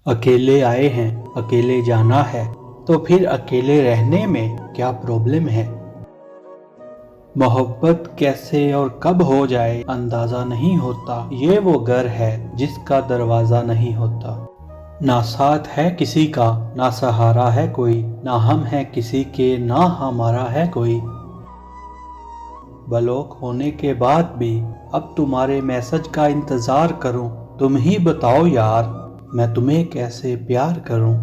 अकेले आए हैं, अकेले जाना है, तो फिर अकेले रहने में क्या प्रॉब्लम है। मोहब्बत कैसे और कब हो जाए अंदाजा नहीं होता, ये वो घर है जिसका दरवाजा नहीं होता। ना साथ है किसी का, ना सहारा है कोई, ना हम है किसी के, ना हमारा है कोई। ब्लॉक होने के बाद भी अब तुम्हारे मैसेज का इंतजार करूं, तुम ही बताओ यार मैं तुम्हें कैसे प्यार करूं।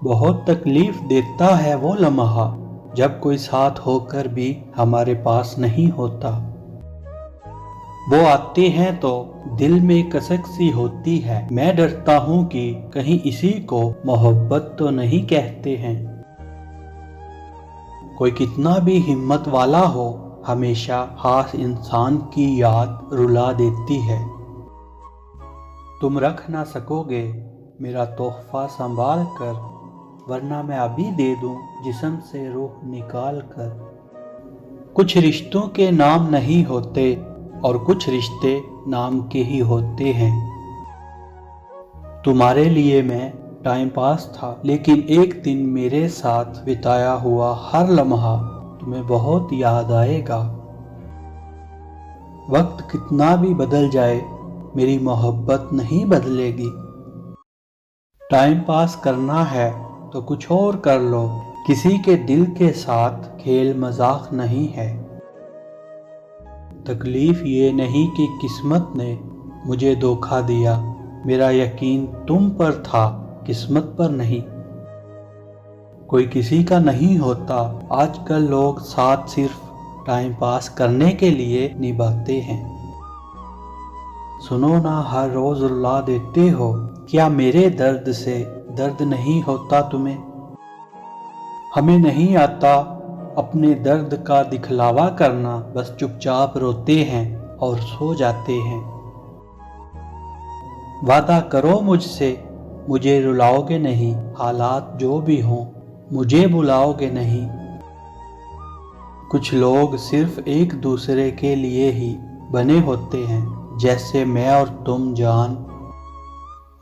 बहुत तकलीफ देता है वो लम्हा जब कोई साथ होकर भी हमारे पास नहीं होता। वो आते हैं तो दिल में कसक सी होती है, मैं डरता हूँ कि कहीं इसी को मोहब्बत तो नहीं कहते हैं। कोई कितना भी हिम्मत वाला हो, हमेशा खास इंसान की याद रुला देती है। तुम रख ना सकोगे मेरा तोहफा संभाल कर, वरना मैं अभी दे दूं जिस्म से रूह निकाल कर। कुछ रिश्तों के नाम नहीं होते और कुछ रिश्ते नाम के ही होते हैं। तुम्हारे लिए मैं टाइम पास था, लेकिन एक दिन मेरे साथ बिताया हुआ हर लम्हा तुम्हें बहुत याद आएगा। वक्त कितना भी बदल जाए मेरी मोहब्बत नहीं बदलेगी। टाइम पास करना है तो कुछ और कर लो, किसी के दिल के साथ खेल मजाक नहीं है। तकलीफ ये नहीं कि किस्मत ने मुझे धोखा दिया, मेरा यकीन तुम पर था किस्मत पर नहीं। कोई किसी का नहीं होता, आजकल लोग साथ सिर्फ टाइम पास करने के लिए निभाते हैं। सुनो ना हर रोज रुला देते हो, क्या मेरे दर्द से दर्द नहीं होता तुम्हें। हमें नहीं आता अपने दर्द का दिखलावा करना, बस चुपचाप रोते हैं और सो जाते हैं। वादा करो मुझसे मुझे रुलाओगे नहीं, हालात जो भी हों मुझे बुलाओगे नहीं। कुछ लोग सिर्फ एक दूसरे के लिए ही बने होते हैं, जैसे मैं और तुम जान।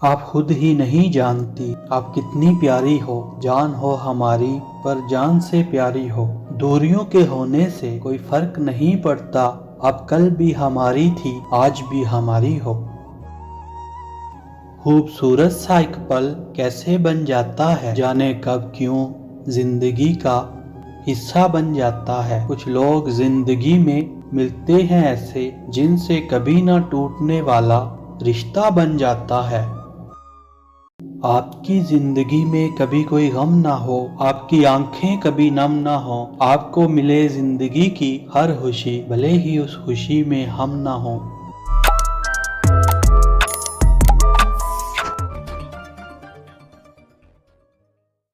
आप खुद ही नहीं जानती आप कितनी प्यारी हो, जान हो हमारी पर जान से प्यारी हो। दूरियों के होने से कोई फर्क नहीं पड़ता, अब कल भी हमारी थी आज भी हमारी हो। खूबसूरत सा एक पल कैसे बन जाता है, जाने कब क्यों जिंदगी का हिस्सा बन जाता है। कुछ लोग जिंदगी में मिलते हैं ऐसे जिनसे कभी ना टूटने वाला रिश्ता बन जाता है। आपकी जिंदगी में कभी कोई गम ना हो, आपकी आंखें कभी नम ना हो, आपको मिले जिंदगी की हर खुशी भले ही उस खुशी में हम ना हो।